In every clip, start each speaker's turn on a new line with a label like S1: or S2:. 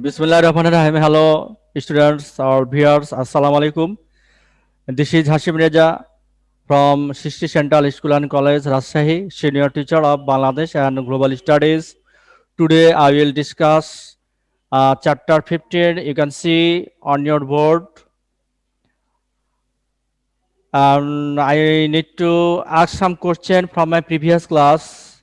S1: Bismillahirrahmanirrahim. Hello, students or viewers. Assalamu alaikum. This is Hashim Reza from Shishti Central School and College, Rajshahi, senior teacher of Bangladesh and Global Studies. Today, I will discuss chapter 15. You can see on your board. I need to ask some question from my previous class.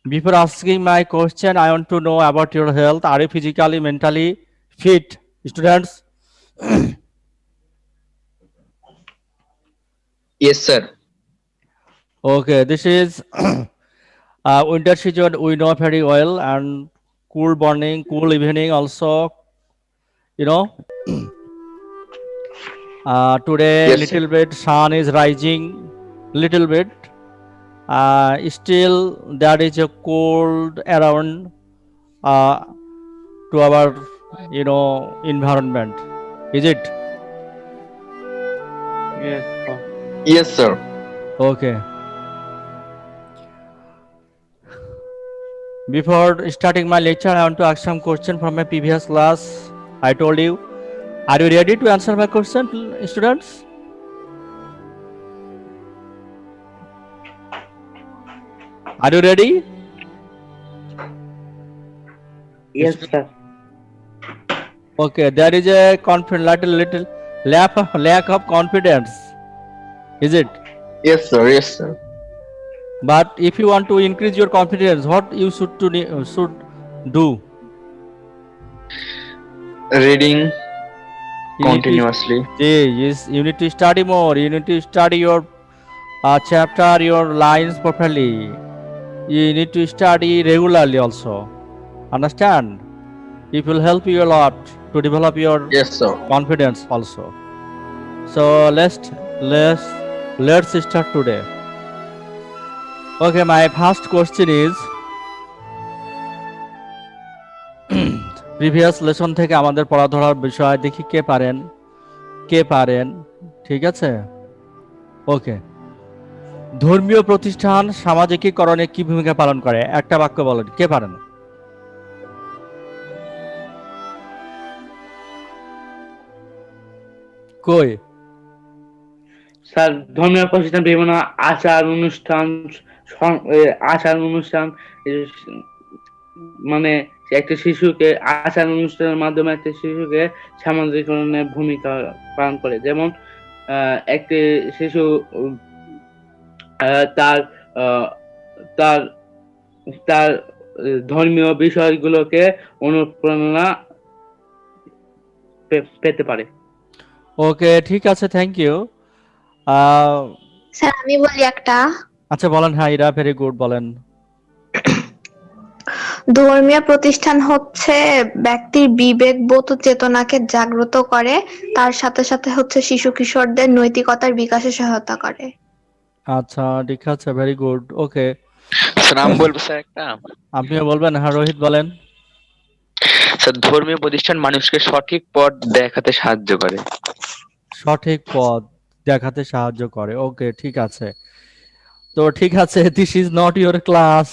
S1: Before asking my question, I want to know about your health. Are you physically, mentally fit, students?
S2: Yes, sir.
S1: Okay, this is winter season. We know very well, and cool morning, cool evening also. You know, today
S2: Yes, sir.
S1: little bit sun is rising, little bit. Still, there is a cold around uh, to our environment. Is it
S3: Yes,
S2: Yes, sir.
S1: okay? Before starting my lecture, I want to ask some question from my previous class. I told you. Are you ready to answer my question, students? Are you ready?
S3: yes, sir.
S1: Okay, there is a little lack of confidence. Is it?
S2: Yes, sir. Yes, sir.
S1: But if you want to increase your confidence, what you should do?
S2: Reading
S1: You need to
S2: continuously.
S1: yes, you need to study more. You need to study your chapter, your lines properly. You need to study regularly also. Understand? It will help you a lot to develop your
S2: Yes, sir.
S1: confidence also. So let's start today. Okay, my first question is previous lesson থেকে আমাদের পড়া ধরার বিষয় দেখি কে পারেন ঠিক আছে ওকে ধর্মীয় প্রতিষ্ঠান সামাজিকীকরণে কি ভূমিকা পালন করে একটা বাক্য বলেন কে পারেন কই
S3: স্যার ধর্মীয় প্রতিষ্ঠান বিভিন্ন আচার অনুষ্ঠান মানে একটা শিশুকে আচার অনুষ্ঠানের মাধ্যমে একটা শিশুকে সামাজিকরণের ভূমিকা পালন করে যেমন একটি শিশু তার তার তার ধর্মীয় বিষয়গুলোকে অনুপ্রেরণা পেতে পারে
S1: ওকে ঠিক আছে থ্যাংক ইউ
S4: স্যার আমি বলি একটা
S1: আচ্ছা বলেন হ্যাঁ ইরা ভেরি গুড বলেন
S4: ধর্মীয় প্রতিষ্ঠান হচ্ছে ব্যক্তির বিবেক বোধ ও চেতনাকে জাগ্রত করে তার সাথে সাথে হচ্ছে শিশু কিশোরদের নৈতিকতার বিকাশে সহায়তা করে
S1: আচ্ছা ঠিক আছে ভেরি গুড ওকে
S2: স্যার নাম বলবো স্যার একটা
S1: আপনিও বলবেন হ্যাঁ রোহিত বলেন
S2: স্যার ধর্মীয় প্রতিষ্ঠান মানুষকে সঠিক পথ দেখাতে সাহায্য করে
S1: সঠিক পথ দেখাতে সাহায্য করে ওকে ঠিক আছে তো ঠিক আছে this is not your class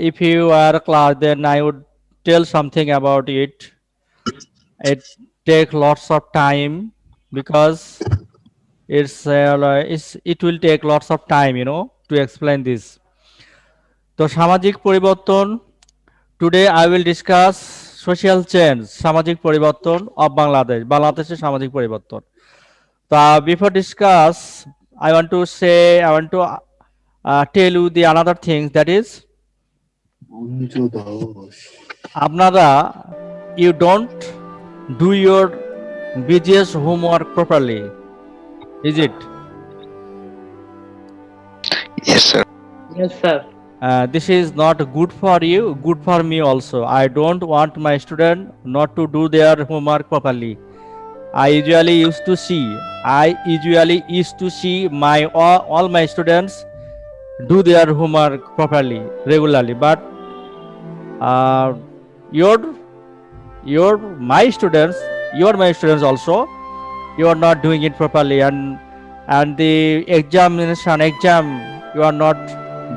S1: if you are a class then I would tell something about it it take lots of time because it will take lots of time to explain this তো সামাজিক পরিবর্তন today I will discuss social change সামাজিক পরিবর্তন of বাংলাদেশের সামাজিক পরিবর্তন before discuss I want to tell you the another thing that is আপনারা you don't do your BGS homework properly is it
S2: Yes, sir.
S3: yes sir
S1: this is not good for you good for me also I don't want my student not to do their homework properly I usually used to see my all my students do their homework properly regularly but you are my students also you are not doing it properly and and the exam you are not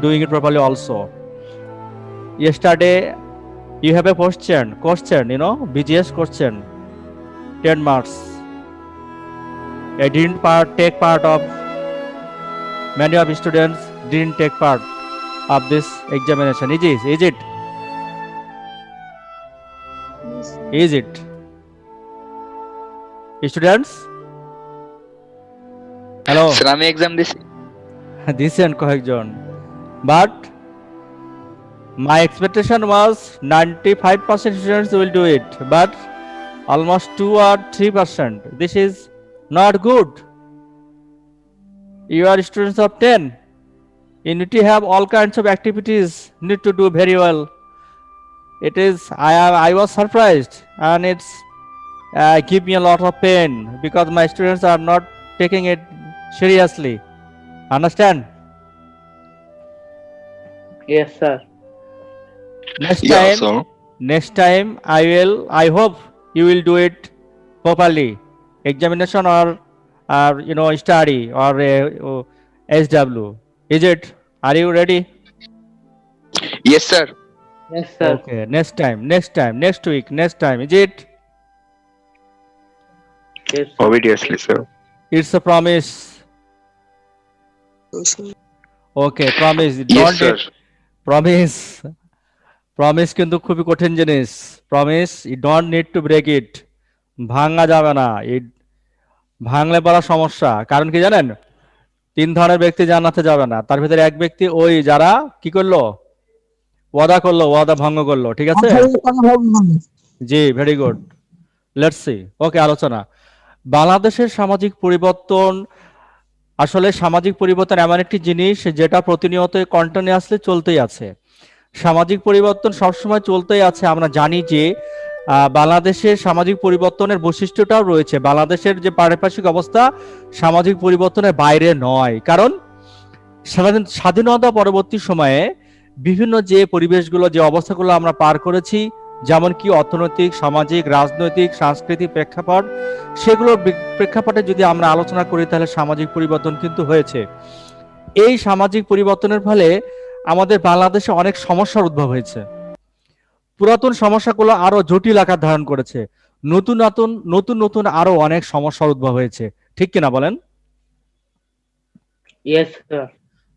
S1: doing it properly also. Yesterday you have a question, BGS question, 10 marks. I didn't take part of, many of students didn't take part of this examination. Is it? Is it? Students? Hello?
S2: Sir আমি exam দিছি।
S1: দিছেন কয়েকজন, but my expectation was 95% students will do it, but almost 2 or 3%. This is not good. You are students of 10. You need to have all kinds of activities, need to do very well. I was surprised, and it's give me a lot of pain because my students are not taking it seriously. Understand?
S3: Yes, sir.
S1: Next time I hope you will do it properly. Examination or study or SW. Is it? Are you ready?
S2: Yes, sir.
S3: Yes, sir.
S1: Okay. Next week, next time. Is it?
S3: Yes, sir.
S2: Obviously, sir.
S1: It's a promise. Okay, promise.
S2: Yes, sir.
S1: Promise কিন্তু খুবই কঠিন জিনিস। Promise you don't need to break it, ভাঙা যাবে না। ভাঙলে বড় সমস্যা। কারণ কি জানেন, 3 ধরনের ব্যক্তি জান্নাতে যাবে না, তার ভিতরে এক ব্যক্তি ওই যারা কি করলো, ওয়াদা ভঙ্গ করলো। ঠিক আছে, জি, ভেরি গুড, লেটস সি। ওকে, আলোচনা। বাংলাদেশের সামাজিক পরিবর্তন, আসলে সামাজিক পরিবর্তন এমন একটি জিনিস যেটা প্রতিনিয়ত কন্টিনিউয়াসলি চলতেই আছে। সামাজিক পরিবর্তন সবসময় চলতেই আছে। আমরা জানি যে বাংলাদেশের সামাজিক পরিবর্তনের বৈশিষ্ট্যটাও রয়েছে। বাংলাদেশের যে পারিপার্শ্বিক অবস্থা সামাজিক পরিবর্তনের বাইরে নয়, কারণ স্বাধীনতা পরবর্তী সময়ে বিভিন্ন যে পরিবেশগুলো, যে অবস্থাগুলো আমরা পার করেছি, যেমন কি অর্থনৈতিক, সামাজিক, রাজনৈতিক, সাংস্কৃতিক প্রেক্ষাপট, সেগুলোর প্রেক্ষাপটে যদি আমরা আলোচনা করি তাহলে সামাজিক পরিবর্তন কিন্তু হয়েছে। এই সামাজিক পরিবর্তনের ফলে আমাদের বাংলাদেশে অনেক সমস্যার উদ্ভব হয়েছে। পুরাতন সমস্যাগুলো আরো জটিল আকার ধারণ করেছে, নতুন আরো অনেক সমস্যার উদ্ভব হয়েছে। ঠিক কিনা বলেন?
S3: Yes, sir.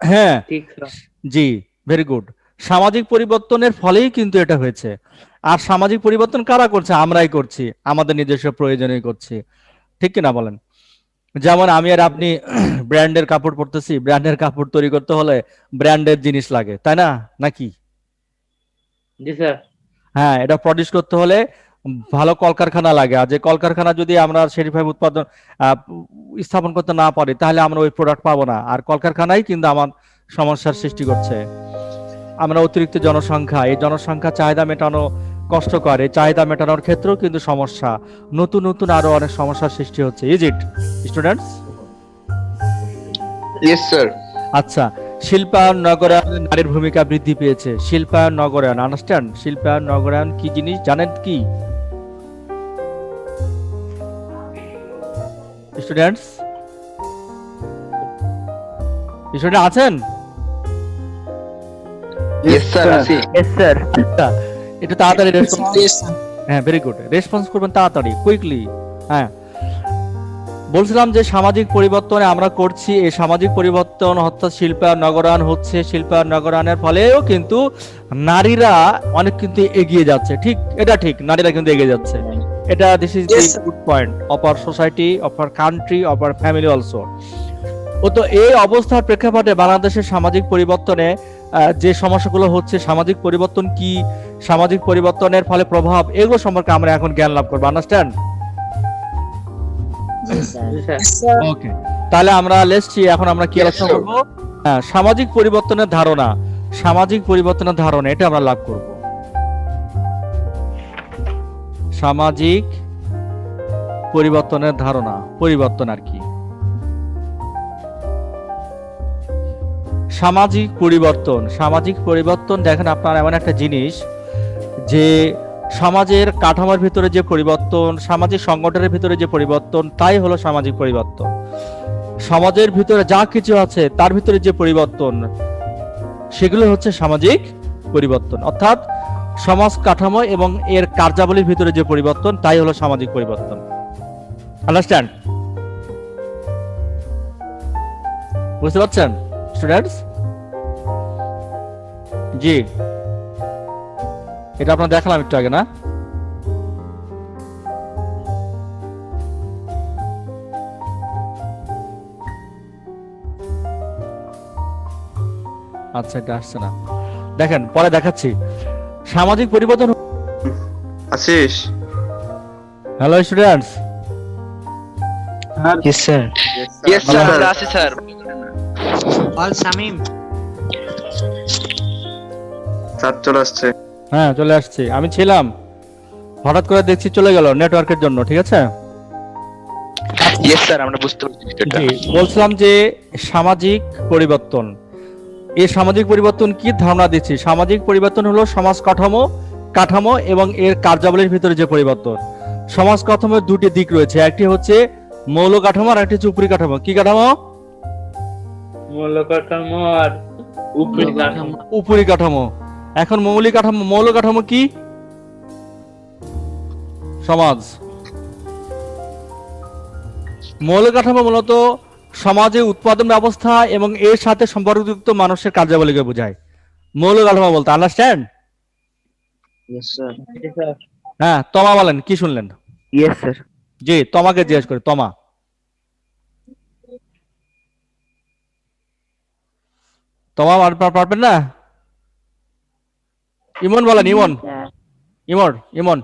S1: হ্যাঁ,
S3: ঠিক, sir.
S1: জি, ভেরি গুড। সামাজিক পরিবর্তনের ফলেই কিন্তু এটা হয়েছে। আর সামাজিক পরিবর্তন কারা করছে? আমরাই করছি, আমাদের নিজস্ব প্রয়োজনেই করছি। ঠিক কিনা বলেন? যেমন আমি আর আপনি ব্র্যান্ডের কাপড় পরতেছি, ব্র্যান্ডের কাপড় তৈরি করতে হলে ব্র্যান্ডের জিনিস লাগে, তাই না? নাকি?
S3: জি, স্যার।
S1: হ্যাঁ, এটা প্রডিউস করতে হলে ভালো কলকারখানা লাগে। আর যে কলকারখানা যদি আমরা সেরিফাই উৎপাদন স্থাপন করতে না পারি তাহলে আমরা ওই প্রোডাক্ট পাবো না। আর কলকারখানাই কিন্তু আমার সমস্যার সৃষ্টি করছে। আমরা অতিরিক্ত জনসংখ্যা, এই জনসংখ্যা চাহিদা মেটানো কষ্টকর, এই চাহিদা মেটানোর ক্ষেত্রেও কিন্তু সমস্যা, নতুন আরো অনেক সমস্যার সৃষ্টি হচ্ছে। Is it students?
S2: Yes, sir.
S1: আচ্ছা, শিল্পায়ন নগরায়ন নারীর ভূমিকা বৃদ্ধি পেয়েছে। শিল্পায়ন নগরায়ন, আন্ডারস্ট্যান্ড? শিল্পায়ন নগরায়ন কি জিনিস জানেন কি স্টুডেন্টস? স্টুডেন্ট আছেন?
S2: Yes, sir. আছি।
S3: Yes, sir.
S1: আচ্ছা, একটু তাড়াতাড়ি রেসপন্স। হ্যাঁ, ভেরি গুড, রেসপন্স করবেন তাড়াতাড়ি, কুইকলি। হ্যাঁ, বলছিলাম যে সামাজিক পরিবর্তনে আমরা করছি, এই সামাজিক পরিবর্তন অর্থাৎ শিল্পায়ন নগরায়ন হচ্ছে। শিল্পায়ন নগরায়নের ফলেও কিন্তু নারীরা অনেক কিন্তু এগিয়ে যাচ্ছে। ঠিক, এটা ঠিক, নারীরা কিন্তু এগিয়ে যাচ্ছে। এটা this is the good point of our society, of our country, of our family also. তো এই অবস্থার প্রেক্ষাপটে বাংলাদেশের সামাজিক পরিবর্তনে যে সমস্যাগুলো হচ্ছে, সামাজিক পরিবর্তন কি, সামাজিক পরিবর্তনের ফলে প্রভাব, এগুলো সম্পর্কে আমরা এখন জ্ঞান লাভ করবো। আন্ডারস্ট্যান্ড? ওকে, তাহলে আমরা লেটসি এখন আমরা কি আলোচনা করব? হ্যাঁ, সামাজিক পরিবর্তনের ধারণা, সামাজিক পরিবর্তনের ধারণা, এটা আমরা লাভ করব। সামাজিক পরিবর্তনের ধারণা, পরিবর্তন আর কি? সামাজিক পরিবর্তন দেখেন আপনার এমন একটা জিনিস যে সমাজের কাঠামোর ভিতরে যে পরিবর্তন, সামাজিক সংগঠনের ভিতরে যে পরিবর্তন, তাই হলো সামাজিক পরিবর্তন। সমাজের ভিতরে যা কিছু আছে তার ভিতরে যে পরিবর্তন, সেগুলো হচ্ছে সামাজিক পরিবর্তন। অর্থাৎ সমাজ কাঠামো এবং এর কার্যাবলীর ভিতরে যে পরিবর্তন, তাই হলো সামাজিক পরিবর্তন। আন্ডারস্ট্যান্ড? বুঝতে পারছেন স্টুডেন্টস? জি, এটা আপনার দেখালাম একটু আগে, না? আচ্ছা, এটা আসছে না, দেখেন পরে দেখাচ্ছি। সামাজিক পরিবর্তন।
S5: Ashish.
S1: Hello students.
S6: Yes, sir.
S2: Yes sir, আমরা আছি স্যার।
S6: All Samim.
S5: স্যার চলে আসছে।
S1: হ্যাঁ, চলে আসছি। আমি ছিলাম, হঠাৎ করে দেখছি চলে গেল নেটওয়ার্কের জন্য। ঠিক আছে,
S2: ইয়েস স্যার, আমরা বুঝতে পারছি বিষয়টা।
S1: জি, বলছিলাম যে সামাজিক পরিবর্তন, এই সামাজিক পরিবর্তন কি ধারণা দিচ্ছি? সামাজিক পরিবর্তন হলো সমাজ কাঠামো এবং এর কার্যাবলীর ভিতরে যে পরিবর্তন। সমাজ কাঠামোর দুটি দিক রয়েছে, একটি হচ্ছে মৌল কাঠামো আর একটি হচ্ছে উপরি কাঠামো। কি কাঠামো?
S3: মূল কাঠামো আর উপরি কাঠামো।
S1: উপরি কাঠামো। এখন মৌল কাঠামো কি? সমাজ। মৌল কাঠামো মূলত সমাজে উৎপাদন ব্যবস্থা এবং এর সাথে সম্পর্কযুক্ত মানুষের কার্যাবলীকে বোঝায় মৌল কাঠামো বলতে। আন্ডারস্ট্যান্ড?
S6: Yes, sir.
S1: হ্যাঁ, তমা বলেন, কি শুনলেন?
S6: Yes, sir.
S1: জি, তোমাকে জিজ্ঞেস করি, তমা। তমা পারবেন না? ইমন বলেন, ইমন।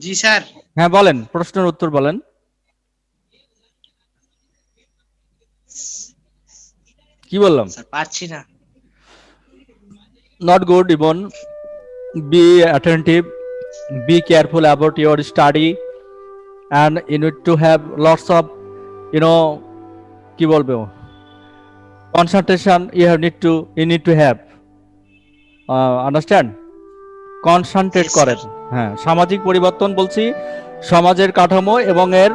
S6: জি স্যার।
S1: হ্যাঁ বলেন, প্রশ্নের উত্তর বলেন। কি বললাম?
S6: স্যার পাচ্ছি না।
S1: Not good, Imon. Be attentive, be careful about your study, and you need to have lots of, কি বলবো, concentration. You need to have. Understand? Concentrate
S6: Yes,
S1: করেন।
S6: sir.
S1: হ্যাঁ, সামাজিক পরিবর্তন বলছি সমাজের কাঠামো এবং এর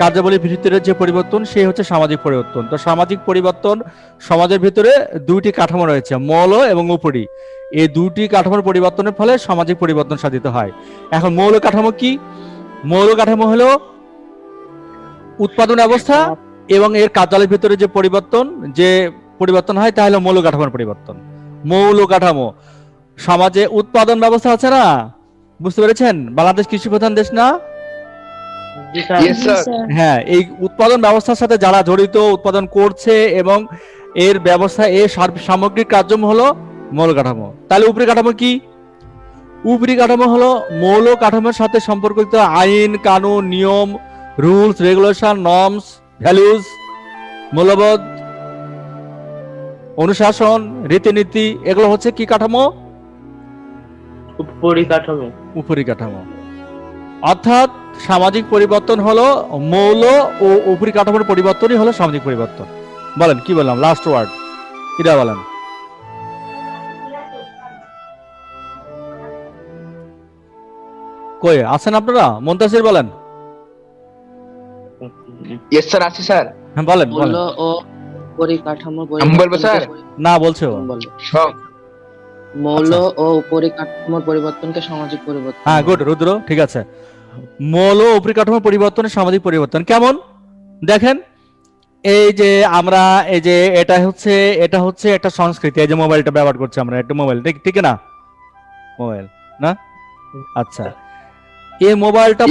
S1: কার্যাবলীর ভিতরে যে পরিবর্তন, সেই হচ্ছে সামাজিক পরিবর্তন। তো সামাজিক পরিবর্তন, সমাজের ভিতরে দুইটি কাঠামো রয়েছে, মৌল এবং উপরি। এই দুটি কাঠামোর পরিবর্তনের ফলে সামাজিক পরিবর্তন সাধিত হয়। এখন মৌল কাঠামো কি? মৌল কাঠামো হলো উৎপাদন ব্যবস্থা এবং এর কার্যালয়ের ভিতরে যে পরিবর্তন হয়, তা হলো মৌল কাঠামোর পরিবর্তন। মৌল কাঠামো সমাজে উৎপাদন ব্যবস্থা আছে না? বুঝতে পেরেছেন? বাংলাদেশ কৃষি প্রধান দেশ না?
S3: জি স্যার।
S2: Yes sir.
S1: হ্যাঁ, এই উৎপাদন ব্যবস্থার সাথে যারা জড়িত, উৎপাদন করছে এবং এর ব্যবস্থা, এর সামগ্রিক কার্যক্রম হলো মৌল কাঠামো। তাহলে উপরি কাঠামো কি? উপরি কাঠামো হলো মৌল কাঠামোর সাথে সম্পর্কিত আইন, কানুন, নিয়ম, রুলস, রেগুলেশন, নর্মস, ভ্যালুজ, মূল্যবোধ, অনুশাসন, রীতিনীতি, এগুলো হচ্ছে কি কাঠামো?
S3: উপরি কাঠামো।
S1: উপরি কাঠামো। অর্থাৎ সামাজিক পরিবর্তন হলো মৌল ও উপরি কাঠামোর পরিবর্তনই হলো সামাজিক পরিবর্তন। বলেন, কি বললাম? লাস্ট ওয়ার্ড এটা বলেন। কই আছেন আপনারা? মুনতাসির বলেন।
S2: ইয়েস স্যার, আছি স্যার।
S1: হ্যাঁ বলেন।
S6: মৌল ও পরিকাঠামো
S2: আমি বলবো স্যার?
S1: না, বলছো।
S6: মৌল ও পরিকাঠামোর পরিবর্তনকে সামাজিক পরিবর্তন।
S1: হ্যাঁ, গুড রুদ্র, ঠিক আছে। মৌল ও পরিকাঠামোর পরিবর্তনের সামাজিক পরিবর্তন কেমন দেখেন। এই যে আমরা, এই যে এটা হচ্ছে একটা সংস্কৃতি। এই যে মোবাইলটা ব্যবহার করছি আমরা, একটা মোবাইল, ঠিক না? মোবাইল না? আচ্ছা, এই মোবাইলটা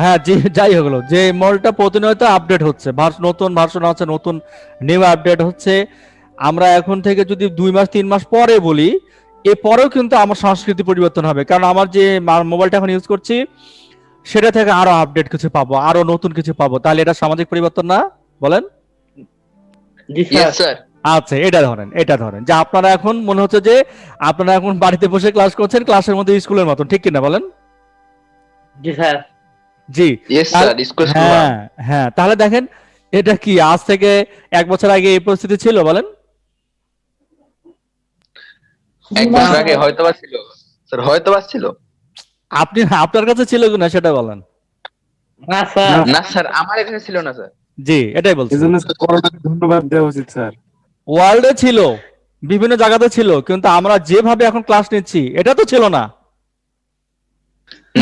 S1: হ্যাঁ, যাই হলো, যে মোবাইলটা প্রতিনিয়ত আপডেট হচ্ছে, নতুন ভার্সন আছে, নতুন নিউ আপডেট হচ্ছে। আমরা এখন থেকে যদি 2 মাস 3 মাস পরে বলি, এরপরেও কিন্তু আমার সংস্কৃতি পরিবর্তন হবে, কারণ আমার যে মোবাইলটা এখন ইউজ করছি, সেটা থেকে আরো আপডেট কিছু পাবো, আরো নতুন কিছু পাবো। তাহলে এটা সামাজিক পরিবর্তন না? বলেন।
S3: জি স্যার।
S1: আচ্ছা, এটা ধরেন যে আপনারা এখন মনে হচ্ছে যে আপনারা এখন বাড়িতে বসে ক্লাস করছেন, ক্লাসের মধ্যে স্কুলের মতন, ঠিক কিনা বলেন?
S3: জি স্যার।
S1: জি,
S2: ইয়েস স্যার, স্কুল।
S1: হ্যাঁ, তাহলে দেখেন, এটা কি আজ থেকে 1 বছর আগে এই পরিস্থিতি ছিল? বলেন।
S2: 1 বছর আগে হয়তোবা ছিল স্যার, হয়তোবা ছিল।
S1: আপনার কাছে ছিল কিনা সেটা বলেন।
S3: না স্যার,
S2: না স্যার, আমার এখানে ছিল না স্যার।
S1: জি, এটাই বলছি।
S7: এজন্য স্যার করোনাকে ধন্যবাদ দেওয়া উচিত স্যার।
S1: ওয়ার্ল্ডে ছিল, বিভিন্ন জায়গাতে ছিল, কিন্তু আমরা যেভাবে এখন ক্লাস নিচ্ছি এটা তো ছিল না।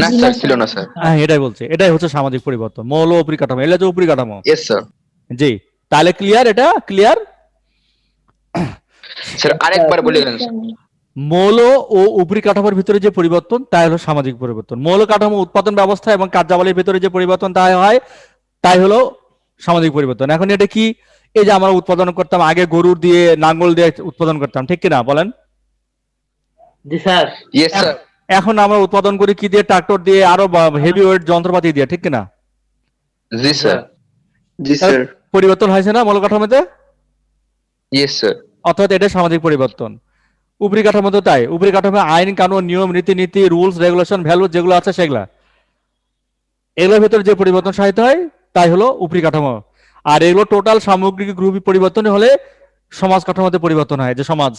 S2: না স্যার, ছিল না স্যার।
S1: হ্যাঁ, এটাই বলছি, এটাই হচ্ছে সামাজিক পরিবর্তন। মৌল ও পরিকাঠামো, এটা হচ্ছে পরিকাঠামো।
S2: Yes sir.
S1: জি, তাহলে ক্লিয়ার? এটা ক্লিয়ার?
S2: স্যার আরেকবার বলে দেন স্যার।
S1: মৌল ও উপরিকাঠামোর ভিতরে যে পরিবর্তন তাই হলো সামাজিক পরিবর্তন। মৌল কাঠামো, উৎপাদন ব্যবস্থা এবং কার্যাবলীর ভিতরে যে পরিবর্তন তাই হয়, তাই হলো সামাজিক পরিবর্তন। এখন এটা কি? এই যে আমরা উৎপাদন করতাম আগে গরুর দিয়ে, নাঙ্গল দিয়ে উৎপাদন করতাম, ঠিক কিনা বলেন?
S3: জি স্যার,
S2: ইয়েস স্যার।
S1: এখন আমরা উৎপাদন করি কি দিয়ে? ট্রাক্টর দিয়ে, আরো হেভি ওয়েট যন্ত্রপাতি দিয়ে, ঠিক কিনা?
S2: জি স্যার।
S5: জি স্যার।
S1: পরিবর্তন হয়েছে না মৌল কাঠামোতে?
S2: Yes sir.
S1: অর্থাৎ এটা সামাজিক পরিবর্তন। উপরি কাঠামো তো তাই, উপরি কাঠামো আইন কানুন, নিয়ম রীতিনীতি, রুলস রেগুলেশন, ভ্যালু যেগুলো আছে সেগুলা, এগুলোর ভিতরে যে পরিবর্তন সাধিত হয় তাই হলো উপরি কাঠামো। আর এগুলো টোটাল সামগ্রিক গ্রুপ পরিবর্তন হলে সমাজ কাঠামোতে পরিবর্তন হয়, যে সমাজ।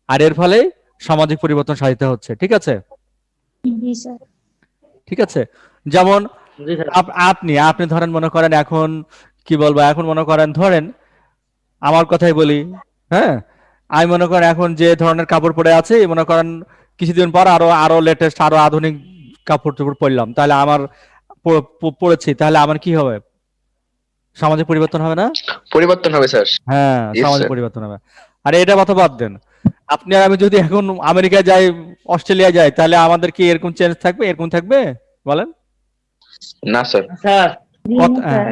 S1: আর এর ফলে সামাজিক পরিবর্তন সাধিত হচ্ছে, ঠিক আছে? ঠিক আছে। যেমন
S3: জি স্যার,
S1: আপনি ধরেন, মনে করেন এখন কি বলবো, এখন মনে করেন ধরেন আমার কথাই বলি, হ্যাঁ, আমি মনে করেন এখন যে ধরনের কাপড় পরে আছে, মনে করেন কিছুদিন পর আরো আরো লেটেস্ট, আরো আধুনিক কাপড় চোপড় পরলাম, তাহলে আমার পরেছি, তাহলে আমার কি হবে? সামাজিক পরিবর্তন হবে না?
S2: পরিবর্তন হবে স্যার।
S1: হ্যাঁ,
S2: Yes,
S1: সামাজিক
S2: sir.
S1: পরিবর্তন হবে। আরে এটা কথা বাদ দেন, আপনি আর আমি যদি এখন আমেরিকা যাই, অস্ট্রেলিয়া যাই, তাহলে আমাদের কি এরকম চেঞ্জ থাকবে? এরকম থাকবে? বলেন।
S2: না স্যার।
S3: স্যার,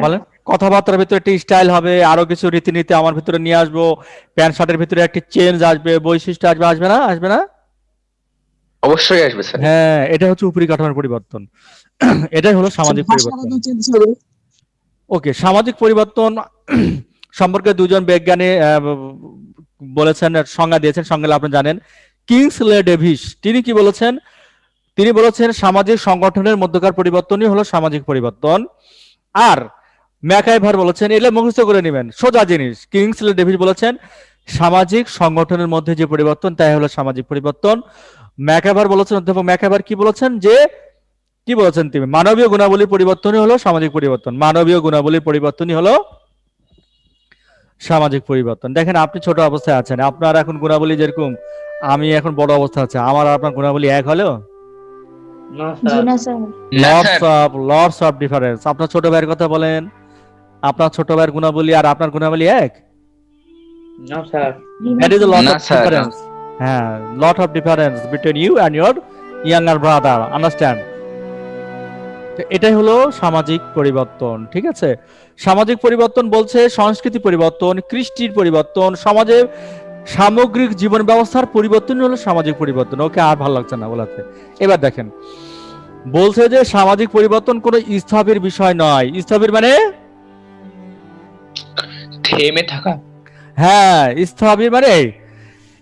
S1: বলেন। কথাবার্তার ভিতরে একটি স্টাইল হবে, আরো কিছু রীতিনীতি আমার ভিতরে নিয়ে আসবো, প্যান্ট শার্টের ভিতরে একটি চেঞ্জ আসবে, বৈশিষ্ট্য আসবে, আসবে না? আসবে না?
S2: অবশ্যই আসবে স্যার।
S1: হ্যাঁ, এটা হচ্ছে উপরিকাঠামোর পরিবর্তন। এটাই হলো সামাজিক পরিবর্তন। ওকে, সামাজিক পরিবর্তন সম্পর্কে দুজন বিজ্ঞানী বলেছেন, সংজ্ঞা দিয়েছেন। সংজ্ঞা আপনি জানেন, কিংসলে ডেভিস। তিনি কি বলেছেন? তিনি বলেছেন সামাজিক সংগঠনের মধ্যকার পরিবর্তনই হলো সামাজিক পরিবর্তন। আর ম্যাকাইভার বলেছেন, এগুলো মুখস্থ করে নেবেন, সোজা জিনিস। কিংসলে ডেভিস বলেছেন সামাজিক সংগঠনের মধ্যে যে পরিবর্তন তাই হলো সামাজিক পরিবর্তন। ম্যাকাইভার বলেছেন, অধ্যাপক ম্যাকাইভার কি বলেছেন? যে কি বলেছেন তিনি? মানবীয় গুণাবলীর পরিবর্তনই হলো সামাজিক পরিবর্তন। মানবীয় গুণাবলীর পরিবর্তনই হলো সামাজিক পরিবর্তন। দেখেন, আপনি ছোট অবস্থায় আছেন, আপনার এখন গুণাবলী যেরকম, আমি এখন বড় অবস্থা আছে, আমার আর আপনার গুণাবলী এক হলেও
S3: না স্যার,
S2: না স্যার।
S1: Lots of difference. আপনার ছোট ভাইয়ের কথা বলেন, আপনার ছোট ভাইয়ের গুণাবলী আর আপনার গুণাবলী এক?
S3: না sir,
S1: that is a lot
S2: না
S1: of
S2: স্যার, না।
S1: difference. হ্যাঁ, lot of difference between you and your younger brother, understand? তো এটাই হলো সামাজিক পরিবর্তন, ঠিক আছে? সামাজিক পরিবর্তন বলছে সংস্কৃতি পরিবর্তন, কৃষ্টির পরিবর্তন, সমাজে সামগ্রিক জীবন ব্যবস্থার পরিবর্তন হলো সামাজিক পরিবর্তন। ওকে, আর ভালো লাগছে না বলাতে। এবার দেখেন, বলছে যে সামাজিক পরিবর্তন কোনো স্থবির বিষয় নয়। স্থবির মানে?
S2: থেমে থাকা।
S1: হ্যাঁ, স্থবির মানে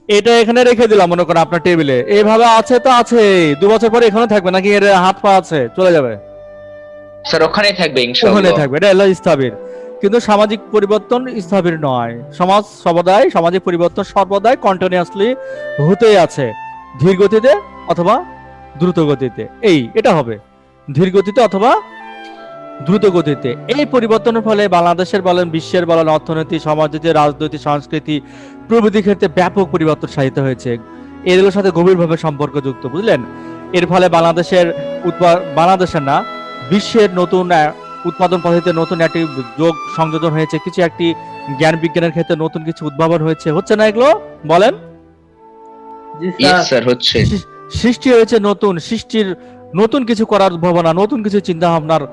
S1: এটা এখানে রেখে দিলাম মনে করেন আপনার টেবিলে, এইভাবে আছে তো আছে, 2 বছর পরে এখানে থাকবে নাকি এর হাত পা আছে চলে যাবে?
S2: স্যার ওখানেই থাকবে
S1: ওখানে
S2: ইনশাআল্লাহ।
S1: থাকবে, এটা হলো স্থবির। কিন্তু সামাজিক পরিবর্তন স্থবির নয়। সামাজিক পরিবর্তন সর্বদাই কন্টিনিউয়াসলি হতেই আছে, ধীর গতিতে অথবা দ্রুত গতিতে। এটা হবে ধীর গতিতে অথবা দ্রুত গতিতে। এই পরিবর্তনের ফলে বাংলাদেশের বলেন, বিশ্বের বলেন, অর্থনীতি, সমাজনীতি, রাজনৈতিক, সংস্কৃতি প্রভৃতি ক্ষেত্রে ব্যাপক পরিবর্তন সাধিত হয়েছে। এগুলোর সাথে গভীরভাবে সম্পর্কযুক্ত, বুঝলেন? এর ফলে বাংলাদেশের না, বিশ্বের নতুন উৎপাদন পদ্ধতিতে নতুন একটি যোগ সংযোজন হয়েছে, কিছু একটি জ্ঞান বিজ্ঞানের ক্ষেত্রে নতুন কিছু উদ্ভাবন হয়েছে, হচ্ছে না এগুলো? বলেন।
S3: জি
S2: ইয়েস
S3: স্যার,
S2: স্যার, হচ্ছে।
S1: সৃষ্টি হয়েছে সৃষ্টির নতুন কিছু করার উদ্ভাবনা, নতুন কিছু চিন্তা ভাবনার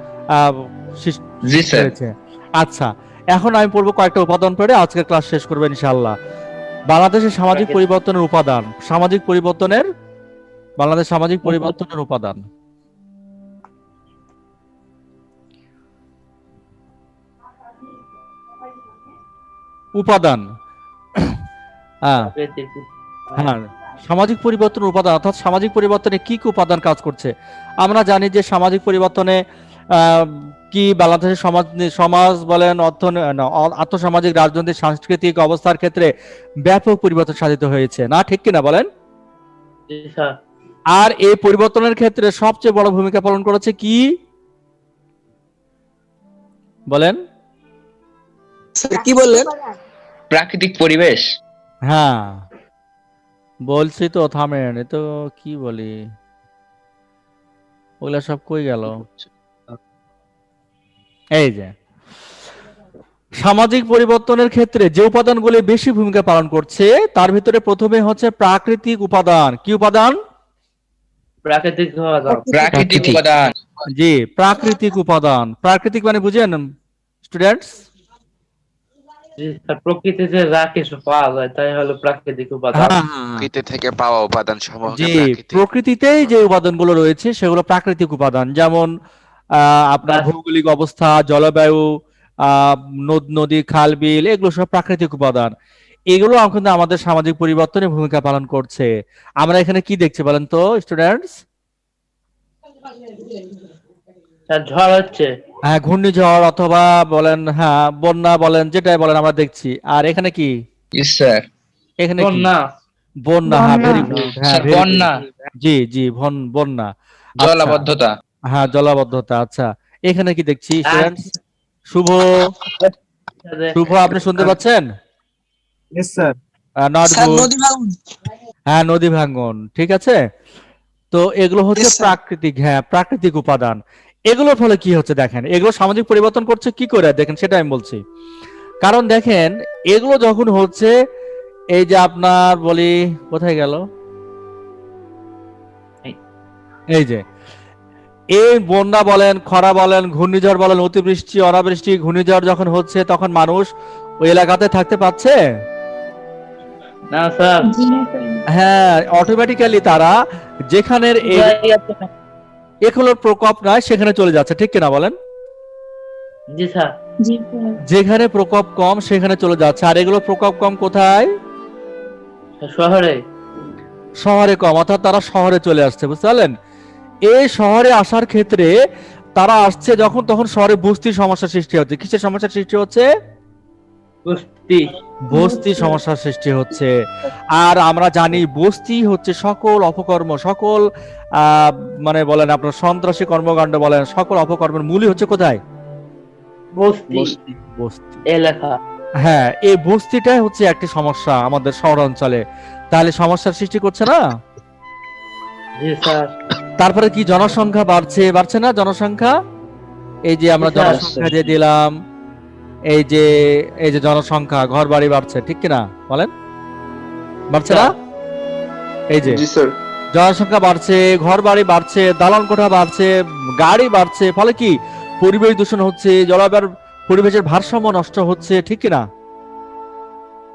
S1: সৃষ্টি
S2: জি স্যার।
S1: হয়েছে। আচ্ছা, এখন আমি পড়বো কয়েকটা উপাদান পড়ে আজকের ক্লাস শেষ করবো ইনশাআল্লাহ। বাংলাদেশের সামাজিক পরিবর্তনের উপাদান, বাংলাদেশ সামাজিক পরিবর্তনের উপাদান। উপাদান, হ্যাঁ হ্যাঁ, সামাজিক পরিবর্তনের উপাদান, অর্থাৎ সামাজিক পরিবর্তনে কি কি উপাদান কাজ করছে। আমরা জানি যে সামাজিক পরিবর্তনে কি বাংলাদেশের সমাজ বলেন, আর্থসামাজিক, রাজনৈতিক, সাংস্কৃতিক অবস্থার ক্ষেত্রে ব্যাপক পরিবর্তন সাধিত হয়েছে, না ঠিক কিনা বলেন?
S3: জি স্যার,
S1: আর এই পরিবর্তনের ক্ষেত্রে সবচেয়ে বড় ভূমিকা পালন করেছে কি? বলেন।
S6: স্যার কি বললেন?
S2: প্রাকৃতিক পরিবেশ।
S1: হ্যাঁ, বলছি তো, থামেন। এ তো কি বলি, ওগুলা সব কই গেল? এই যে সামাজিক পরিবর্তনের ক্ষেত্রে যে উপাদানগুলি বেশি ভূমিকা পালন করছে তার ভিতরে প্রথমে হচ্ছে প্রাকৃতিক উপাদান। কি উপাদান?
S3: প্রাকৃতিক উপাদান।
S2: প্রাকৃতিক উপাদান।
S1: জি, প্রাকৃতিক উপাদান। প্রাকৃতিক মানে বুঝেন স্টুডেন্টস?
S3: জি স্যার, প্রকৃতিতে যা কিছু পাওয়া যায় তাই হলো প্রাকৃতিক উপাদান।
S1: হ্যাঁ,
S8: প্রকৃতি থেকে পাওয়া উপাদান সমূহকে
S1: জি,
S8: প্রাকৃতিক।
S1: প্রকৃতিতেই যে উপাদানগুলো রয়েছে সেগুলো প্রাকৃতিক উপাদান। যেমন আপনার
S3: গাছ-
S1: ভৌগোলিক অবস্থা, জলবায়ু, আহ নদ নদী, খাল বিল, এগুলো সব প্রাকৃতিক উপাদান। এগুলো কিন্তু আমাদের সামাজিক পরিবর্তনে ভূমিকা পালন করছে। আমরা এখানে কি দেখছি বলেন তো স্টুডেন্টস?
S3: স্যার ঝড় হচ্ছে।
S1: হ্যাঁ, ঘূর্ণিঝড় অথবা বলেন, হ্যাঁ বন্যা বলেন, যেটাই বলেন আমরা দেখছি। আর এখানে কি?
S2: Yes sir.
S1: এখানে কি?
S3: বন্যা।
S1: বন্যা। হ্যাঁ,
S4: বন্যা।
S1: Very good. হ্যাঁ,
S2: স্যার
S1: very good.
S2: বন্যা,
S1: জি জি, বন্যা। আচ্ছা,
S2: জলাবদ্ধতা।
S1: হ্যাঁ, জলাবদ্ধতা। আচ্ছা, এখানে কি দেখছি
S3: আর
S1: স্টুডেন্টস? শুভ,
S3: সাথে-
S1: শুভ আপনি শুনতে পাচ্ছেন?
S7: Yes sir.
S1: Not
S6: sir
S1: good.
S6: নদী ভাঙন।
S1: হ্যাঁ, নদী ভাঙ্গন, ঠিক আছে। তো এগুলো হচ্ছে
S6: Yes, sir.
S1: প্রাকৃতিক, হ্যাঁ প্রাকৃতিক উপাদান। এগুলোর ফলে কি হচ্ছে দেখেন, এগুলো সামাজিক পরিবর্তন করছে কি করে দেখেন, সেটা আমি বলছি। কারণ দেখেন, এগুলো যখন হচ্ছে, এই যে আপনার বলি, কোথায় গেল, এই যে এই বন্যা বলেন, খরা বলেন, ঘূর্ণিঝড় বলেন, অতিবৃষ্টি, অনাবৃষ্টি, ঘূর্ণিঝড় যখন হচ্ছে তখন মানুষ ওই এলাকাতে থাকতে পারছে?
S3: না স্যার,
S1: হ্যাঁ, অটোমেটিক্যালি তারা যেখানের এগুলোর প্রকোপ নয় সেখানে চলে যাচ্ছে, ঠিক কিনা বলেন?
S3: জি স্যার।
S1: যেখানে প্রকোপ কম সেখানে চলে যাচ্ছে। আর এগুলো প্রকোপ কম কোথায়?
S3: শহরে।
S1: শহরে কম, অর্থাৎ তারা শহরে চলে আসছে, বুঝতে পারলেন? এই শহরে আসার ক্ষেত্রে তারা আসছে যখন, তখন শহরে বস্তির সমস্যা সৃষ্টি হচ্ছে। কিসের সমস্যা সৃষ্টি হচ্ছে?
S3: বস্তি।
S1: বস্তি সমস্যার সৃষ্টি হচ্ছে। আর আমরা জানি বস্তি হচ্ছে সকল অপকর্ম, সকল আহ মানে বলেন আপনার সন্ত্রাসী কর্মকাণ্ড বলেন, সকল অপকর্মের মূলই হচ্ছে কোথায়?
S3: বস্তি।
S1: বস্তি।
S3: এলাকা।
S1: হ্যাঁ, এই বস্তিটাই হচ্ছে একটি সমস্যা আমাদের শহর অঞ্চলে। তাহলে সমস্যার সৃষ্টি করছে না?
S3: জি স্যার।
S1: তারপরে কি জনসংখ্যা বাড়ছে, বাড়ছে না জনসংখ্যা? এই যে আমরা
S3: জি, স্যার।
S1: জনসংখ্যা দিয়ে দিলাম, এই যে জনসংখ্যা, ঘর বাড়ি বাড়ছে, ঠিক কিনা বলেন? বাড়ছে না? এই যে
S5: জি স্যার।
S1: জনসংখ্যা বাড়ছে, ঘর বাড়ি বাড়ছে, দালান কোঠা বাড়ছে, গাড়ি বাড়ছে, ফলে কি পরিবেশ দূষণ হচ্ছে, জলবায়ুর পরিবেশের ভারসাম্য নষ্ট হচ্ছে, ঠিক কিনা?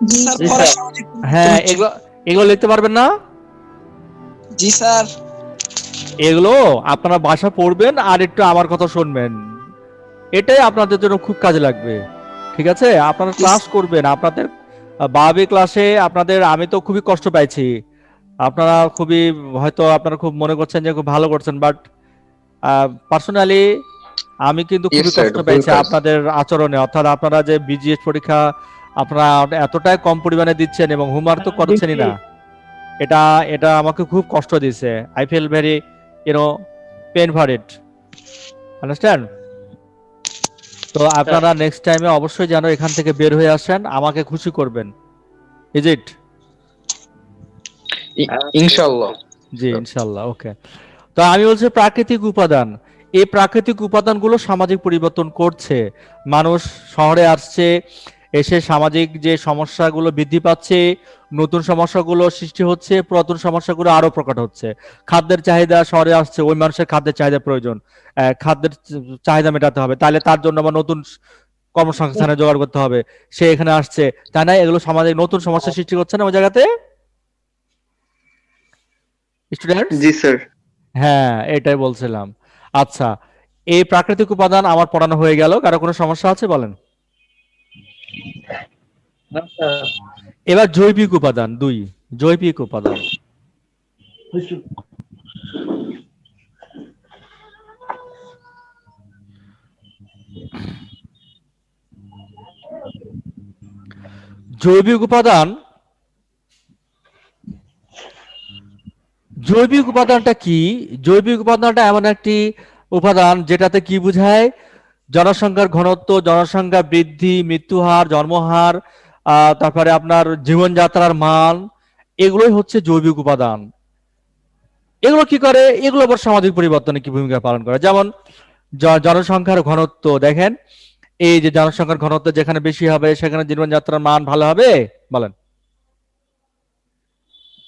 S6: স্যার
S3: জি,
S6: খরা
S3: স্যার।
S6: সামাজিক
S1: হ্যাঁ,
S6: পরিবর্তন হচ্ছে।
S1: এগুলো এগুলো লিখতে পারবেন না?
S6: জি স্যার।
S1: এগুলো আপনারা বাসা পড়বেন আর একটু আমার কথা শুনবেন, এটাই আপনাদের জন্য খুব কাজে লাগবে, ঠিক আছে? আপনারা ক্লাস করবেন, আপনাদের বাবি ক্লাসে আপনাদের আমি তো খুবই কষ্ট পাইছি। আপনারা খুবই, হয়তো আপনারা খুব মনে করছেন যে খুব ভালো করছেন, বাট পার্সোনালি আমি কিন্তু
S5: Yes,
S1: খুবই
S5: sir,
S1: কষ্ট
S5: এটা
S1: পেয়েছি
S5: ভুল কাজ।
S1: আপনাদের আচরণে। অর্থাৎ আপনারা যে বিজিএস পরীক্ষা আপনারা এতটাই কম পরিমাণে দিচ্ছেন এবং হোমওয়ার্ক তো করছেনই না, এটা এটা আমাকে খুব কষ্ট দিছে। I feel very pain for it, understand? তো আপনারা নেক্সট টাইমে অবশ্যই যেন এখান থেকে বের হয়ে আসেন, আমাকে খুশি করবেন। Is it?
S2: ইনশাআল্লাহ।
S1: জি, ইনশাল্লাহ। ওকে। তো আমি বলছি প্রাকৃতিক উপাদান, এই প্রাকৃতিক উপাদানগুলো সামাজিক পরিবর্তন করছে। মানুষ শহরে আসছে, এসে সামাজিক যে সমস্যাগুলো বৃদ্ধি পাচ্ছে, নতুন সমস্যাগুলো সৃষ্টি হচ্ছে, পুরাতন সমস্যাগুলো আরো প্রকট হচ্ছে। খাদ্যের চাহিদা শহরে আসছে, ওই মানুষের খাদ্যের চাহিদা প্রয়োজন, খাদ্যের চাহিদা মেটাতে হবে, তাহলে তার জন্য আবার নতুন কর্মসংস্থানে জোগাড় করতে হবে, সে এখানে আসছে, তাই না? এগুলো সামাজিক নতুন সমস্যা সৃষ্টি করছে না ওই জায়গাতে, স্টুডেন্ট?
S5: জি স্যার।
S1: হ্যাঁ, এটাই বলছিলাম। আচ্ছা, এই প্রাকৃতিক উপাদান আমার পড়ানো হয়ে গেল, কারো কোনো সমস্যা আছে বলেন?
S3: না স্যার।
S1: এবার জৈবিক উপাদান 2, জৈবিক উপাদান। জৈবিক উপাদান, জৈবিক উপাদানটা কি? জৈবিক উপাদানটা এমন একটি উপাদান যেটাতে কি বোঝায়, জনসংখ্যার ঘনত্ব, জনসংখ্যা বৃদ্ধি, মৃত্যুহার, জন্মহার, তারপরে আপনার জীবনযাত্রার মান, এগুলোই হচ্ছে জৈবিক উপাদান। এগুলো কি করে? এগুলো আবার সামাজিক পরিবর্তনে কি ভূমিকা পালন করে? যেমন জনসংখ্যার ঘনত্ব দেখেন, এই যে জনসংখ্যার ঘনত্ব যেখানে বেশি হবে সেখানে জীবনযাত্রার মান ভালো হবে, বলেন?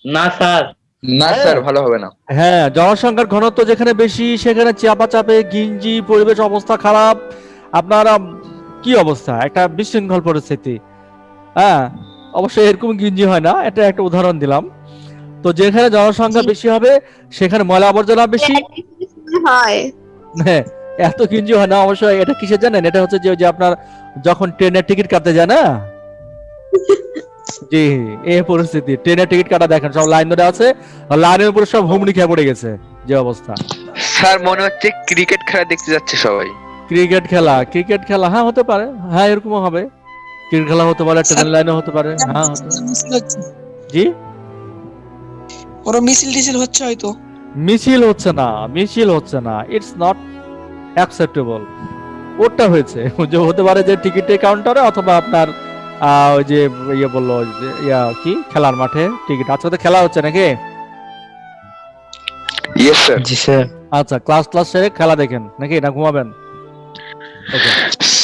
S3: না স্যার।
S2: না
S1: হ্যাঁ।
S2: স্যার, ভালো হবে না।
S1: হ্যাঁ, জনসংখ্যার ঘনত্ব যেখানে বেশি সেখানে চাপে গিঞ্জি, পরিবেশ অবস্থা খারাপ, আপনারা কি অবস্থা, একটা বিশৃঙ্খল পরিস্থিতি। হ্যাঁ, অবশ্যই এরকম গিঞ্জি হয় না, এটা একটা উদাহরণ দিলাম। তো যেখানে জনসংখ্যা বেশি হবে সেখানে ময়লা আবর্জনা বেশি।
S4: হয়।
S1: হ্যাঁ, এত গিঞ্জি হয় না অবশ্যই। এটা কিসে জানেন? এটা হচ্ছে যে আপনার যখন ট্রেনের টিকিট কাটতে যায় না, জি, এই পরিস্থিতি। ট্রেনের টিকিট কাটা দেখেন, সব লাইন ধরে আছে, লাইনের উপরে সব হুমড়ি খেয়ে পড়ে গেছে, যে অবস্থা।
S2: স্যার মনে হচ্ছে ক্রিকেট খেলা দেখতে যাচ্ছে সবাই।
S1: ক্রিকেট খেলা, হ্যাঁ হতে পারে, হ্যাঁ এরকমও হবে। ক্রিকেট খেলা হতে পারে, ট্রেন লাইনে হতে পারে, হ্যাঁ হতে পারে। জি,
S9: ওরা মিছিল টিছিল হচ্ছে হয়তো।
S1: মিছিল হচ্ছে না, ইটস নট অ্যাকসেপ্টেবল। ওটা হয়েছে যে হতে পারে যে টিকিটের কাউন্টারে, অথবা আপনার ওই যে ইয়ে বললো যে কি খেলার মাঠে টিকিট। আজকে তো খেলা হচ্ছে নাকি?
S2: Yes sir.
S6: জি স্যার।
S1: আচ্ছা, ক্লাস সেরে খেলা দেখেন নাকি, না ঘুমাবেন? Okay.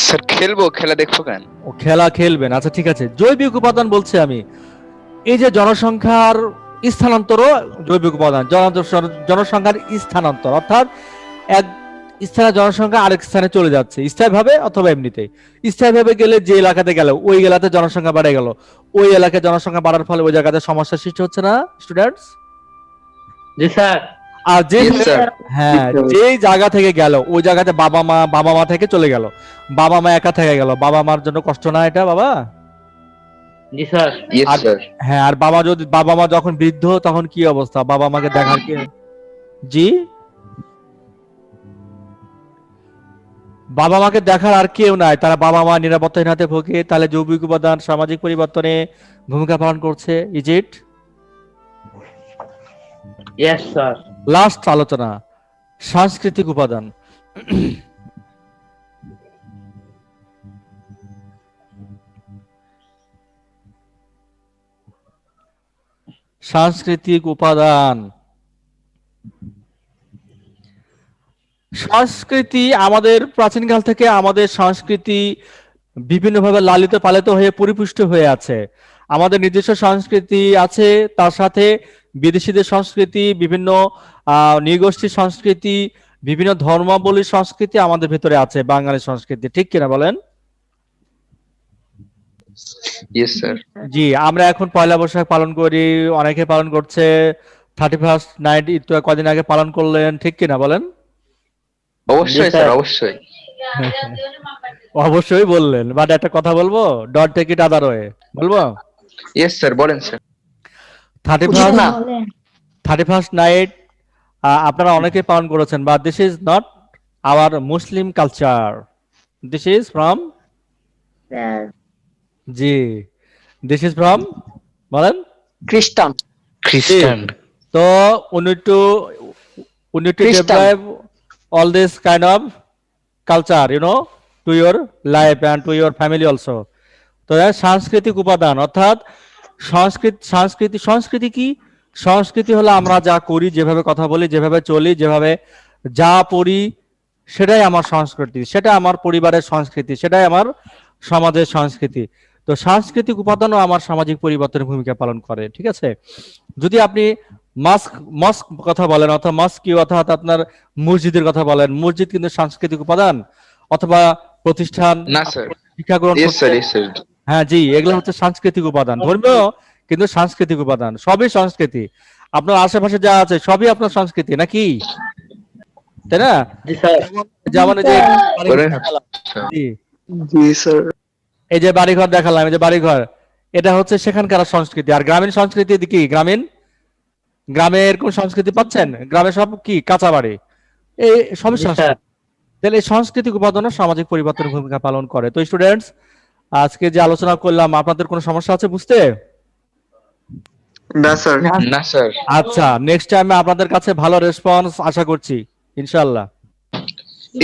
S2: স্যার খেলবো, খেলা দেখবো কেন?
S1: ও খেলা খেলবেন, আচ্ছা ঠিক আছে। জৈবিক উপাদান বলছি আমি, এই যে জনসংখ্যার স্থানান্তরও জৈবিক উপাদান। জনসংখ্যার স্থানান্তর অর্থাৎ এক স্থানে জনসংখ্যা আরেক স্থানে চলে যাচ্ছে, স্থায়ীভাবে অথবা এমনিতেই। স্থায়ীভাবে গেলে যে এলাকাতে গেল ওই এলাকাতে জনসংখ্যা বেড়ে গেল, ওই এলাকায় জনসংখ্যা বাড়ার ফলে ওই জায়গাতে সমস্যা সৃষ্টি হচ্ছে না স্টুডেন্টস?
S3: জি স্যার।
S1: আর যে
S2: Yes, sir.
S1: হ্যাঁ, যেই জায়গা থেকে গেল ওই জায়গাতে বাবা মা থেকে চলে গেল, বাবা মা একা থেকে গেল, বাবা মার জন্য কষ্ট না এটা বাবা?
S3: জি স্যার।
S2: ইয়েস
S1: আর
S2: স্যার।
S1: হ্যাঁ, আর বাবা মা যখন বৃদ্ধ তখন কি অবস্থা? বাবা মাকে দেখার কি? জি, বাবা মাকে দেখার আর কেউ নাই, তারা বাবা মা নিরাপত্তাহীনতায় ভোগে। তাহলে জৈবিক উপাদান সামাজিক পরিবর্তনে ভূমিকা পালন করছে, is it?
S3: Yes sir.
S1: Last আলোচনা, সাংস্কৃতিক উপাদান। সাংস্কৃতিক উপাদান, সংস্কৃতি আমাদের প্রাচীনকাল থেকে আমাদের সংস্কৃতি বিভিন্নভাবে লালিত পালিত হয়ে পরিপুষ্ট হয়ে আছে। আমাদের নিজস্ব সংস্কৃতি আছে, তার সাথে বিদেশিদের সংস্কৃতি, বিভিন্ন নৃগোষ্ঠীর সংস্কৃতি, বিভিন্ন ধর্মাবলীর সংস্কৃতি আমাদের ভিতরে আছে, বাঙালি সংস্কৃতি, ঠিক কিনা বলেন?
S2: Yes sir.
S1: জি, আমরা এখন পয়লা বৈশাখ পালন করি, অনেকে পালন করছে। 31st নাইট ঈদ তো কদিন আগে পালন করলেন, ঠিক কিনা বলেন?
S2: অবশ্যই স্যার, অবশ্যই।
S1: অবশ্যই বললেন, বাট একটা কথা বলবো, ডট টেক ইট আদার ওয়ে, বলবো?
S2: ইয়েস স্যার, বলেন স্যার।
S1: 31st নাইট আপনারা অনেকে পালন করেছেন, but this is not our Muslim culture, this is from, জি, দিস ইজ ফ্রম, বলেন?
S6: খ্রিস্টান।
S2: খ্রিস্টান।
S1: তো we need to
S6: Christian.
S1: develop all this kind of culture, to your life and to your family also. তো সাংস্কৃতিক উপাদান অর্থাৎ সংস্কৃতি কি? সংস্কৃতি হলো আমরা যা করি, যেভাবে কথা বলি, যেভাবে চলি, যেভাবে যা পড়ি, সেটাই আমার সংস্কৃতি, সেটা আমার পরিবারের সংস্কৃতি, সেটাই আমার সমাজের সংস্কৃতি। তো সাংস্কৃতিক উপাদানও আমার সামাজিক পরিবর্তনের ভূমিকা পালন করে, ঠিক আছে? যদি আপনি মস্ক কথা বলেন, অথবা মস্কি অর্থাৎ আপনার মসজিদের কথা বলেন, মসজিদ কিন্তু সাংস্কৃতিক উপাদান, অথবা প্রতিষ্ঠান
S2: না স্যার।
S1: শিক্ষা গ্রহণ
S2: ইয়েস স্যার,
S1: করতে,
S2: ইয়েস স্যার।
S1: হ্যাঁ জি, এগুলো হচ্ছে সাংস্কৃতিক উপাদান। ধর্মীয় কিন্তু সাংস্কৃতিক উপাদান, সবই সংস্কৃতি। আপনার আশেপাশে যা আছে সবই আপনার সংস্কৃতি, নাকি? তাই না?
S3: জি স্যার।
S1: যেমন এই যে
S2: বলেন।
S1: জি,
S5: জি স্যার।
S1: এই যে বাড়িঘর দেখালাম, এই যে বাড়িঘর, এটা হচ্ছে সেখানকার সংস্কৃতি। আর গ্রামীণ সংস্কৃতি কি? গ্রামের কোন সংস্কৃতি পাচ্ছেন? গ্রামে সব কি কাঁচা বাড়ি, এই সবই
S3: জি স্যার।
S1: সংস্কৃতি। তাহলে এই সাংস্কৃতিক উপাদানও সামাজিক পরিবর্তনের ভূমিকা পালন করে। তো স্টুডেন্টস, আজকে যে আলোচনা করলাম, আপনাদের কোনো সমস্যা আছে বুঝতে?
S5: না স্যার।
S2: না স্যার।
S1: আচ্ছা, নেক্সট টাইমে আপনাদের কাছে ভালো রেসপন্স আশা করছি, ইনশাআল্লাহ।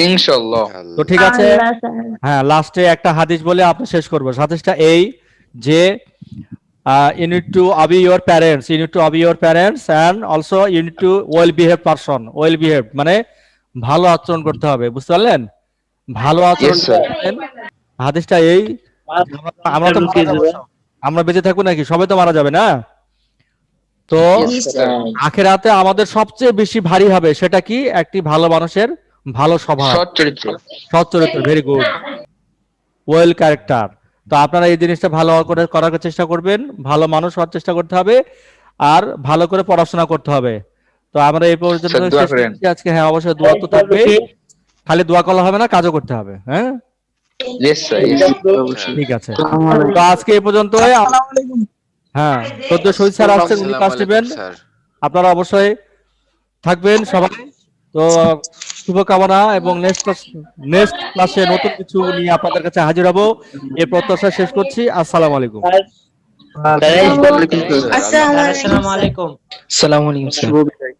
S2: ইনশাআল্লাহ।
S1: তো ঠিক আছে,
S4: আল্লাহ স্যার।
S1: হ্যাঁ, লাস্টে একটা হাদিস বলে আপনি শেষ করবো। হাদিসটা এই যে you need to obey your parents, you need to obey your parents and also you need to well behave person, well behave মানে ভালো আচরণ করতে হবে, বুঝতে পারলেন? ভালো আচরণ
S2: Yes, sir.
S1: করবেন। হাদিসটা এই, আমরা তো মারা যাবো সব। আমরা বেঁচে থাকবো নাকি? সবাই তো মারা যাবে না? তো আখিরাতে আমাদের সবচেয়ে বেশি ভারী হবে সেটা কি? একটি ভালো মানুষের ভালো স্বভাব,
S2: সৎ চরিত্র।
S1: সৎ চরিত্র, ভেরি গুড, ওয়েল ক্যারেক্টার। তো আপনারা এই জিনিসটা ভালো করে করার চেষ্টা করবেন, ভালো মানুষ হওয়ার চেষ্টা করতে হবে, আর ভালো করে পড়াশোনা করতে হবে। তো আমরা এই পর্যন্ত
S2: স্যার, দোয়া
S1: শেষ
S2: করেন।
S1: করছি আজকে। হ্যাঁ, অবশ্যই দোয়া তো থাকবে, খালি দোয়া করলে হবে না, কাজও করতে হবে। হ্যাঁ,
S2: Yes, sir. Yes.
S1: ঠিক আছে। তো আজকে এই পর্যন্ত।
S9: আসসালামু আলাইকুম।
S1: হ্যাঁ, সদ্য শহীদ স্যার আসছেন, উনি ক্লাস নেবেন,
S8: স্যার।
S1: আপনারা অবশ্যই থাকবেন সবাই। তো শুভকামনা, এবং নেক্সট ক্লাসে নতুন কিছু নিয়ে আপনাদের কাছে হাজির হব, এই প্রত্যাশা শেষ করছি। আসসালামু আলাইকুম।
S9: আসসালামু আলাইকুম।
S6: আসসালামু আলাইকুম স্যার।
S5: শুভ বিদায়।